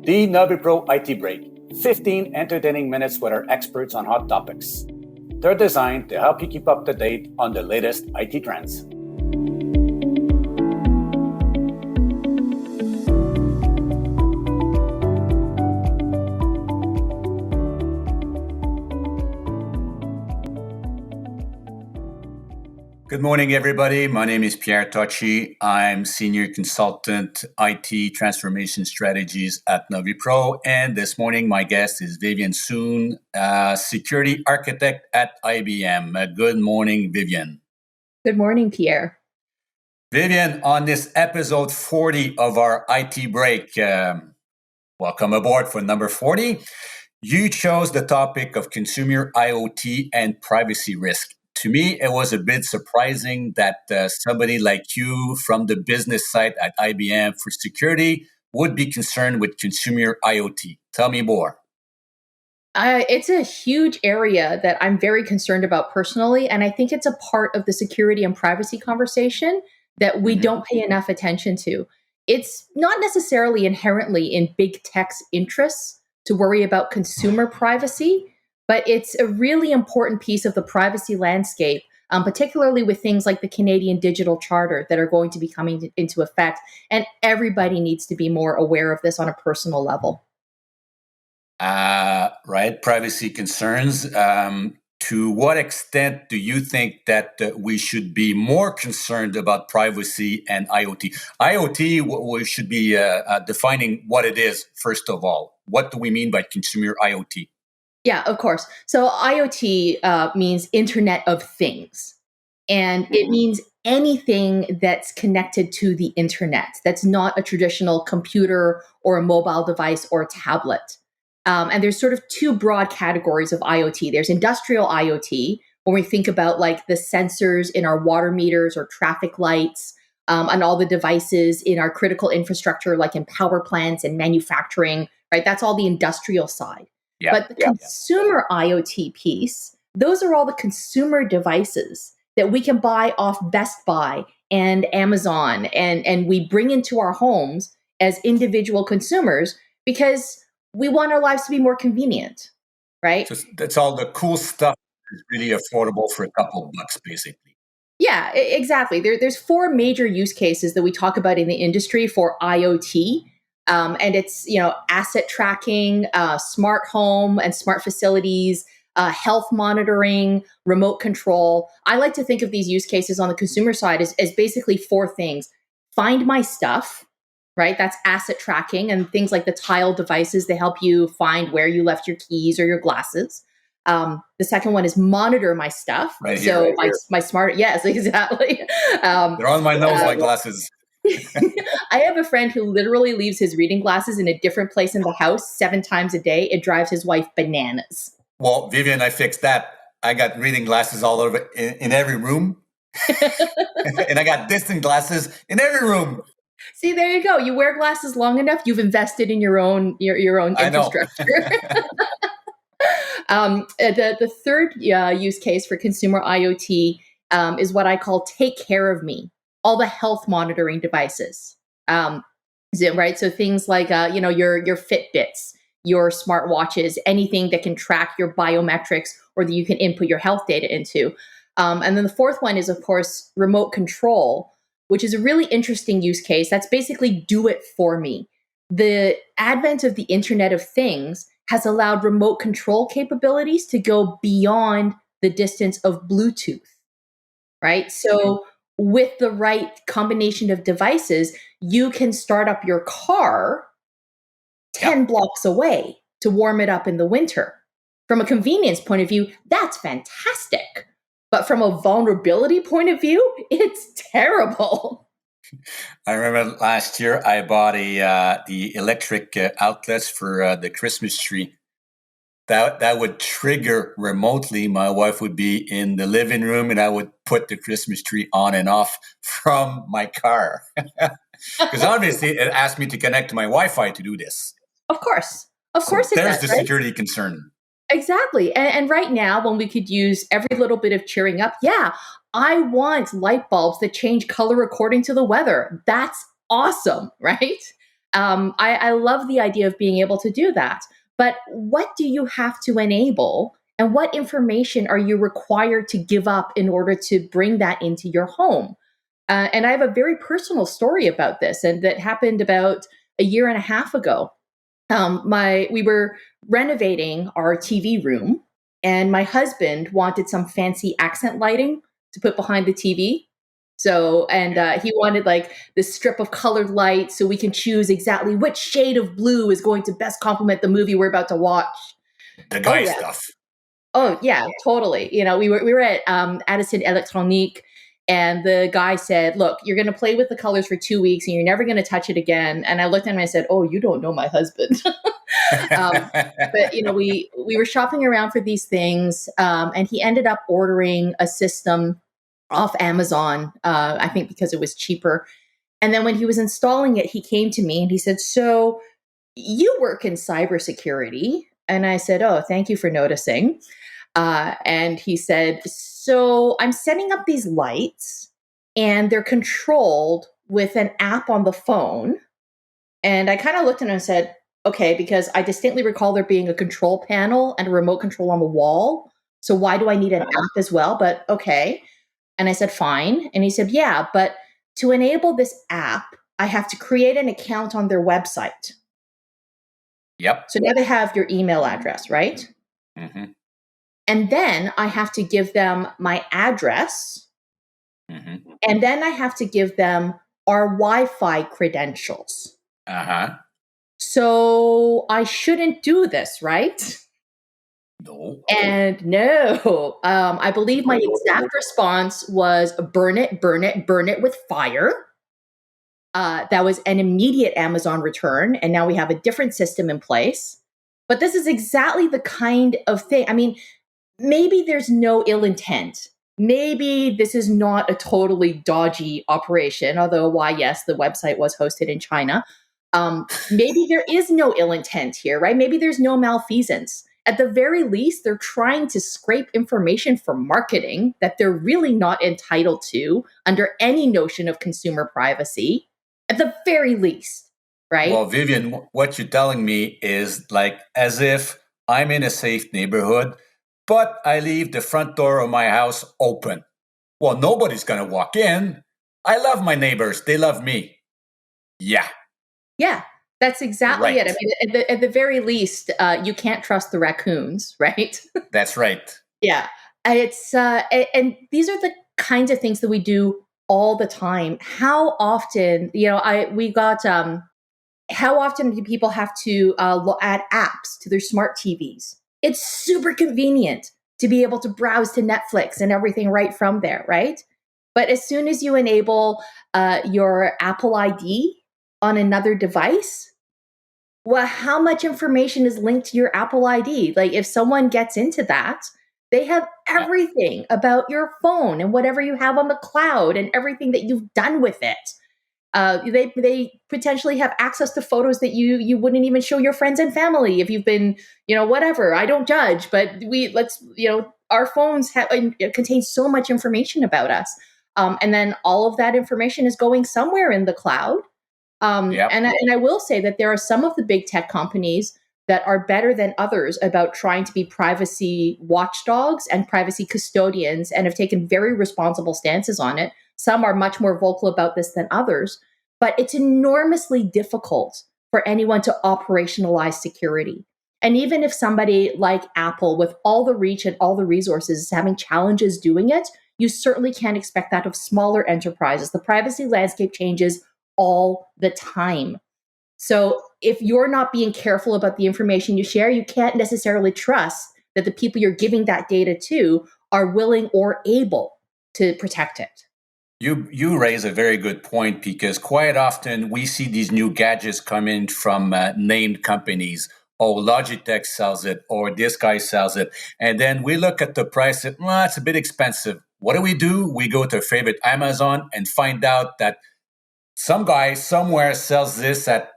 The NaviPro IT Break, 15 entertaining minutes with our experts on hot topics. They're designed to help you keep up to date on the latest IT trends. Good morning, everybody. My name is Pierre Tocci. I'm Senior Consultant IT Transformation Strategies at NaviPro. And this morning, my guest is Vivienne Suen, Security Architect at IBM. Good morning, Vivienne. Good morning, Pierre. Vivienne, on this episode 40 of our IT Break, welcome aboard for number 40. You chose the topic of consumer IoT and privacy risk. To me, it was a bit surprising that somebody like you from the business side at IBM for security would be concerned with consumer IoT. Tell me more. It's a huge area that I'm very concerned about personally, and I think it's a part of the security and privacy conversation that we don't pay enough attention to. It's not necessarily inherently in big tech's interests to worry about consumer privacy, but it's a really important piece of the privacy landscape, particularly with things like the Canadian Digital Charter that are going to be coming into effect. And everybody needs to be more aware of this on a personal level. Right. Privacy concerns. To what extent do you think that we should be more concerned about privacy and IoT? IoT, we should be defining what it is, first of all. What do we mean by consumer IoT? Yeah, of course. So IoT means Internet of Things. And it means anything that's connected to the internet, that's not a traditional computer or a mobile device or a tablet. And there's sort of two broad categories of IoT. There's industrial IoT, when we think about like the sensors in our water meters or traffic lights, and all the devices in our critical infrastructure, like in power plants and manufacturing, right? That's all the industrial side. But the consumer IoT piece, those are all the consumer devices that we can buy off Best Buy and Amazon, and we bring into our homes as individual consumers because we want our lives to be more convenient, right? So that's all the cool stuff that's really affordable for a couple of bucks, basically. Yeah, exactly. There's four major use cases that we talk about in the industry for IoT. And it's, asset tracking, smart home and smart facilities, health monitoring, remote control. I like to think of these use cases on the consumer side as basically four things. Find my stuff, right? That's asset tracking, and things like the Tile devices, they help you find where you left your keys or your glasses. The second one is monitor my stuff. Right here, so right my smart, yes, exactly. They're on my nose like glasses. I have a friend who literally leaves his reading glasses in a different place in the house 7 times a day. It drives his wife bananas. Well, Vivienne, I fixed that. I got reading glasses all over in every room. And I got distant glasses in every room. See, there you go. You wear glasses long enough, you've invested in your own infrastructure. The third use case for consumer IoT is what I call take care of me. All the health monitoring devices, right? So things like, your Fitbits, your smartwatches, anything that can track your biometrics or that you can input your health data into. And then the fourth one is, of course, remote control, which is a really interesting use case. That's basically do it for me. The advent of the Internet of Things has allowed remote control capabilities to go beyond the distance of Bluetooth, right? So with the right combination of devices, you can start up your car 10 blocks away to warm it up in the winter. From a convenience point of view, that's fantastic. But from a vulnerability point of view, it's terrible. I remember last year I bought the electric outlets for the Christmas tree. That would trigger remotely. My wife would be in the living room and I would put the Christmas tree on and off from my car. Because obviously it asked me to connect to my Wi-Fi to do this. Of course it does. There's the security concern. Exactly. And right now, when we could use every little bit of cheering up, I want light bulbs that change color according to the weather. That's awesome, right? I love the idea of being able to do that. But what do you have to enable? And what information are you required to give up in order to bring that into your home? And I have a very personal story about this, and that happened about a year and a half ago. We were renovating our TV room, and my husband wanted some fancy accent lighting to put behind the TV. So, and he wanted like this strip of colored light so we can choose exactly which shade of blue is going to best complement the movie we're about to watch. The Oh guy yeah, stuff. oh yeah, totally. You know, we were at Addison Electronique, and the guy said, "Look, you're going to play with the colors for 2 weeks, and you're never going to touch it again." And I looked at him and I said, "Oh, you don't know my husband." But you know, we were shopping around for these things, and he ended up ordering a system off Amazon. I think because it was cheaper. And then when he was installing it, he came to me and he said, "So you work in cybersecurity?" And I said, "Oh, thank you for noticing." And he said, "So I'm setting up these lights, and they're controlled with an app on the phone." And I kind of looked at him and said, "Okay, because I distinctly recall there being a control panel and a remote control on the wall. So why do I need an app as well? But okay." And I said, "Fine." And he said, "Yeah, but to enable this app, I have to create an account on their website. Yep. So now they have your email address, right? Mm-hmm. And then I have to give them my address. Mm-hmm. And then I have to give them our Wi Fi credentials. Uh-huh. So I shouldn't do this, right?" No. And no, I believe my exact response was burn it, burn it, burn it with fire. That was an immediate Amazon return. And now we have a different system in place. But this is exactly the kind of thing. I mean, maybe there's no ill intent. Maybe this is not a totally dodgy operation, although, why, yes, the website was hosted in China. Maybe there is no ill intent here, right? Maybe there's no malfeasance. At the very least, they're trying to scrape information for marketing that they're really not entitled to under any notion of consumer privacy, at the very least, right? Well, Vivian, what you're telling me is like as if I'm in a safe neighborhood, but I leave the front door of my house open. Well, nobody's going to walk in. I love my neighbors. They love me. Yeah, Yeah, that's exactly it. I right. mean, at the very least, you can't trust the raccoons, right? That's right. Yeah, and these are the kinds of things that we do all the time. How often, you know, I we got how often do people have to add apps to their smart TVs? It's super convenient to be able to browse to Netflix and everything right from there, right? But as soon as you enable your Apple ID on another device, well, how much information is linked to your Apple ID? Like, if someone gets into that, they have Yeah. everything about your phone and whatever you have on the cloud and everything that you've done with it. They potentially have access to photos that you wouldn't even show your friends and family if you've been, you know, whatever. I don't judge, but our phones contain so much information about us, and then all of that information is going somewhere in the cloud. Yep. And I will say that there are some of the big tech companies that are better than others about trying to be privacy watchdogs and privacy custodians and have taken very responsible stances on it. Some are much more vocal about this than others, but it's enormously difficult for anyone to operationalize security. And even if somebody like Apple, with all the reach and all the resources, is having challenges doing it, you certainly can't expect that of smaller enterprises. The privacy landscape changes all the time. So if you're not being careful about the information you share, you can't necessarily trust that the people you're giving that data to are willing or able to protect it. You raise a very good point because quite often we see these new gadgets come in from named companies. Oh, Logitech sells it, or this guy sells it, and then we look at the price. Well, it's a bit expensive. What do? We go to our favorite Amazon and find out that some guy somewhere sells this at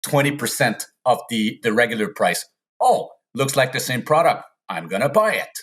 20% of the regular price. Oh, looks like the same product. I'm gonna buy it.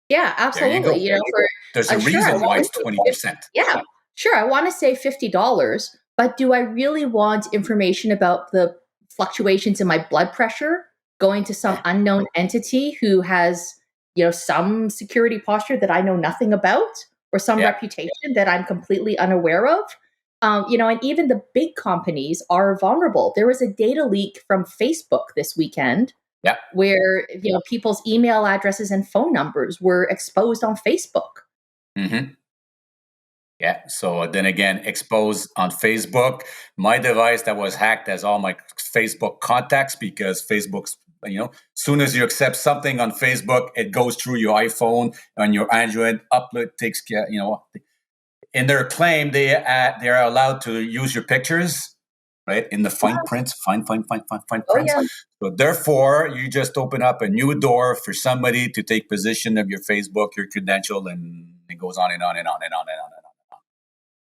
Yeah, There you absolutely. go. You know, for There's a sure, I reason why want it's to say, 20%. yeah, sure, I want to save $50, But do I really want information about the fluctuations in my blood pressure going to some unknown entity who has, some security posture that I know nothing about, or some Yeah. reputation that I'm completely unaware of? And even the big companies are vulnerable. There was a data leak from Facebook this weekend Yeah. where people's email addresses and phone numbers were exposed on Facebook. Mm-hmm. Yeah. So then again, exposed on Facebook. My device that was hacked has all my Facebook contacts because Facebook's, soon as you accept something on Facebook, it goes through your iPhone and your Android upload takes care, in their claim, they are allowed to use your pictures, right? In the fine print, fine Oh prints. yeah. So therefore, you just open up a new door for somebody to take possession of your Facebook, your credential, and it goes on and on and on and on and on and on.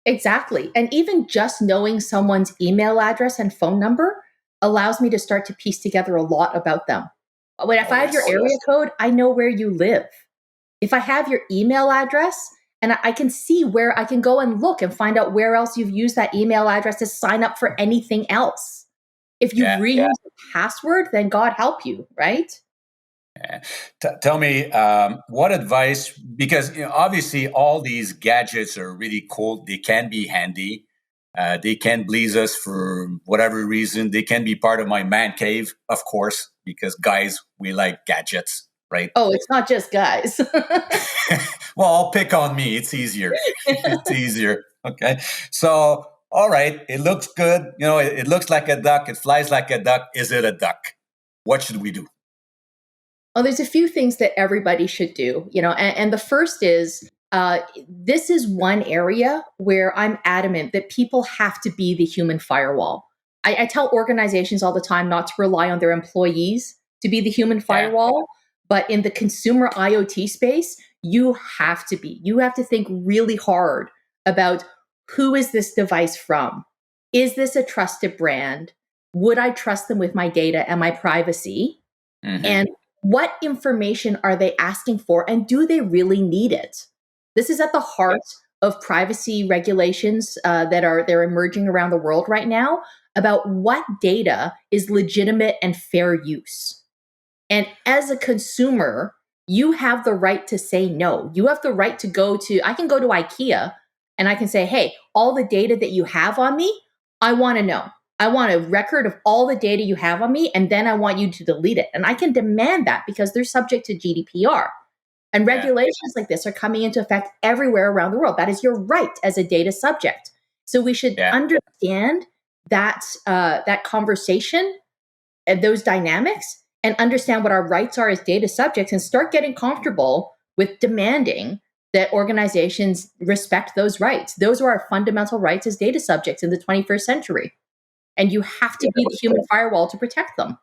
Exactly. And even just knowing someone's email address and phone number allows me to start to piece together a lot about them. If Oh I have your yes. area code, I know where you live. If I have your email address, and I can see where I can go and look and find out where else you've used that email address to sign up for anything else. If you've Yeah. reused a password, then God help you, right? Yeah. Tell me what advice, because obviously all these gadgets are really cool. They can be handy. They can please us for whatever reason. They can be part of my man cave, of course, because guys, we like gadgets, right? Oh, it's not just guys. Well, I'll pick on me. It's easier. It's easier. Okay. So, all right. It looks good. It looks like a duck. It flies like a duck. Is it a duck? What should we do? Well, there's a few things that everybody should do, and the first is this is one area where I'm adamant that people have to be the human firewall. I tell organizations all the time not to rely on their employees to be the human Yeah. firewall, but in the consumer IoT space, you have to be. You have to think really hard about who is this device from? Is this a trusted brand? Would I trust them with my data and my privacy? Hmm. And what information are they asking for? And do they really need it? This is at the heart of privacy regulations they're emerging around the world right now about what data is legitimate and fair use. And as a consumer, you have the right to say no. You have the right to I can go to IKEA and I can say, hey, all the data that you have on me, I want to know. I want a record of all the data you have on me, and then I want you to delete it. And I can demand that because they're subject to GDPR. And Yeah. regulations like this are coming into effect everywhere around the world. That is your right as a data subject. So we should Yeah. understand that conversation and those dynamics and understand what our rights are as data subjects and start getting comfortable with demanding that organizations respect those rights. Those are our fundamental rights as data subjects in the 21st century. And you have to be the human firewall to protect them.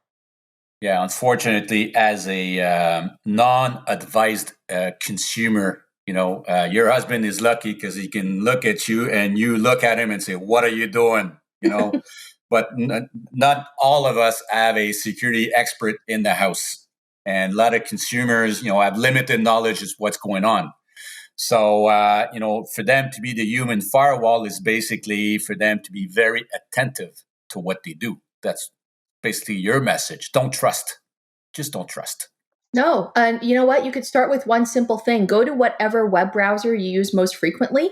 Yeah, unfortunately, as a non-advised consumer, your husband is lucky because he can look at you and you look at him and say, "What are you doing?" But not all of us have a security expert in the house, and a lot of consumers, have limited knowledge of what's going on. So, for them to be the human firewall is basically for them to be very attentive to what they do. That's basically your message. Don't trust. Just don't trust. No. And you know what? You could start with one simple thing. Go to whatever web browser you use most frequently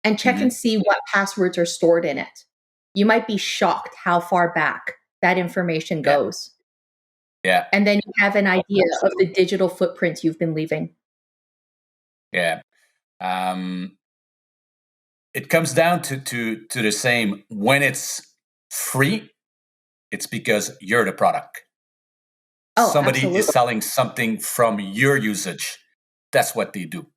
and check and Hmm. see what passwords are stored in it. You might be shocked how far back that information Yeah. goes. Yeah. And then you have an idea of the digital footprint you've been leaving. Yeah. Um, it comes down to the same. When it's free, it's because you're the product. Oh, Somebody is absolutely. selling something from your usage. That's what they do.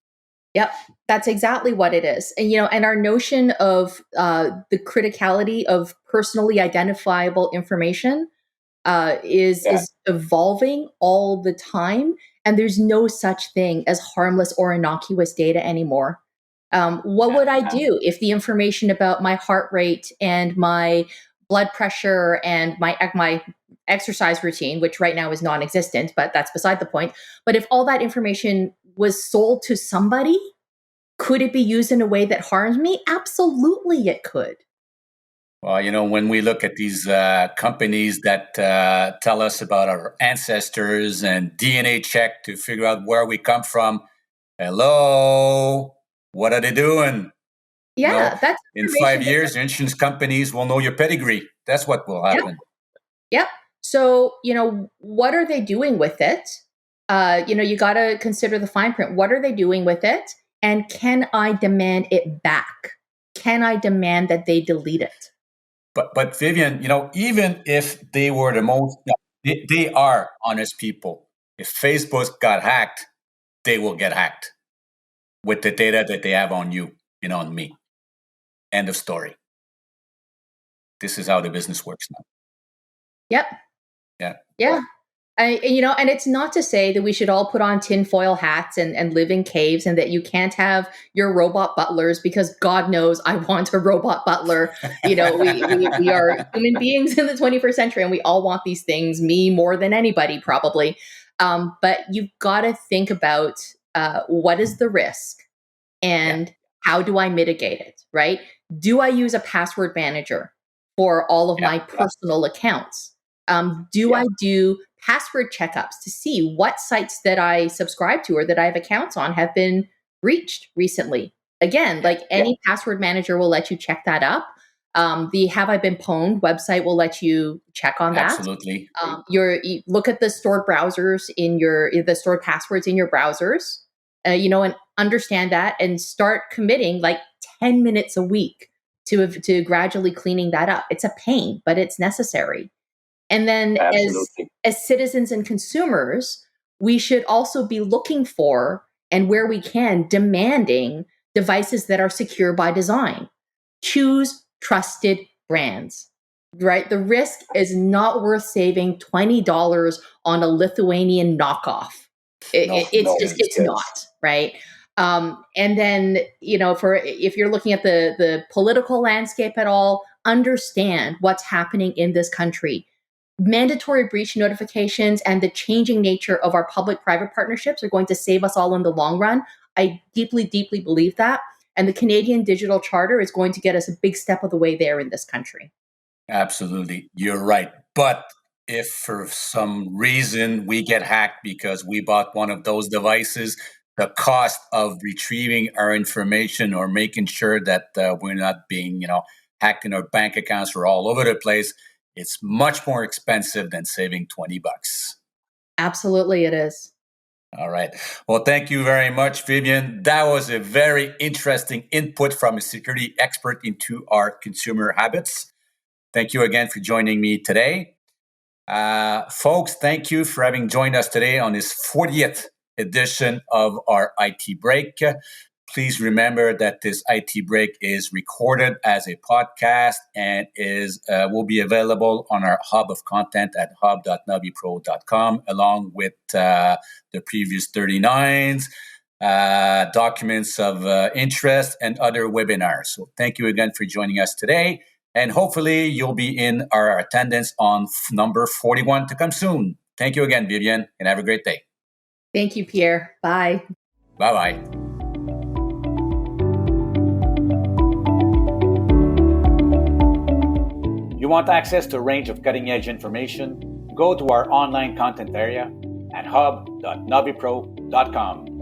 Yep, that's exactly what it is. And our notion of the criticality of personally identifiable information is evolving all the time, and there's no such thing as harmless or innocuous data anymore. What Yeah. would I do if the information about my heart rate and my blood pressure and my exercise routine, which right now is non-existent, but that's beside the point. But if all that information was sold to somebody, could it be used in a way that harms me? Absolutely, it could. Well, when we look at these companies that tell us about our ancestors and DNA check to figure out where we come from, hello, what are they doing? Yeah, that's In information. 5 years, insurance companies will know your pedigree. That's what will Yep. happen. Yep. So, what are they doing with it? You got to consider the fine print. What are they doing with it? And can I demand it back? Can I demand that they delete it? But Vivienne, even if they were the most, they are honest people. If Facebook got hacked, they will get hacked with the data that they have on you, on me. End of story. This is how the business works now. Yep. Yeah. Yeah. And it's not to say that we should all put on tinfoil hats and live in caves and that you can't have your robot butlers because God knows I want a robot butler. We are human beings in the 21st century and we all want these things, me more than anybody probably. But you've got to think about what is the risk and how do I mitigate it, right? Do I use a password manager for all of my personal accounts? Do I do password checkups to see what sites that I subscribe to or that I have accounts on have been breached recently? Again, like any password manager will let you check that up. The Have I Been Pwned website will let you check on that. Absolutely. You look at the stored browsers the stored passwords in your browsers, and understand that and start committing like 10 minutes a week to gradually cleaning that up. It's a pain, but it's necessary. And then as citizens and consumers, we should also be looking for and where we can demanding devices that are secure by design. Choose trusted brands. Right? The risk is not worth saving $20 on a Lithuanian knockoff. It's not, right? And then, for if you're looking at the political landscape at all, understand what's happening in this country. Mandatory breach notifications and the changing nature of our public-private partnerships are going to save us all in the long run. I deeply, deeply believe that. And the Canadian Digital Charter is going to get us a big step of the way there in this country. Absolutely. You're right. But if for some reason we get hacked because we bought one of those devices, the cost of retrieving our information or making sure that we're not being, hacked in our bank accounts or all over the place, it's much more expensive than saving $20. Absolutely, it is. All right. Well, thank you very much, Vivienne. That was a very interesting input from a security expert into our consumer habits. Thank you again for joining me today. Folks, thank you for having joined us today on this 40th edition of our IT Break. Please remember that this IT Break is recorded as a podcast and will be available on our hub of content at hub.navipro.com, along with the previous 39s, documents of interest, and other webinars. So thank you again for joining us today. And hopefully you'll be in our attendance on number 41 to come soon. Thank you again, Vivienne, and have a great day. Thank you, Pierre. Bye. Bye-bye. You want access to a range of cutting-edge information? Go to our online content area at hub.navipro.com.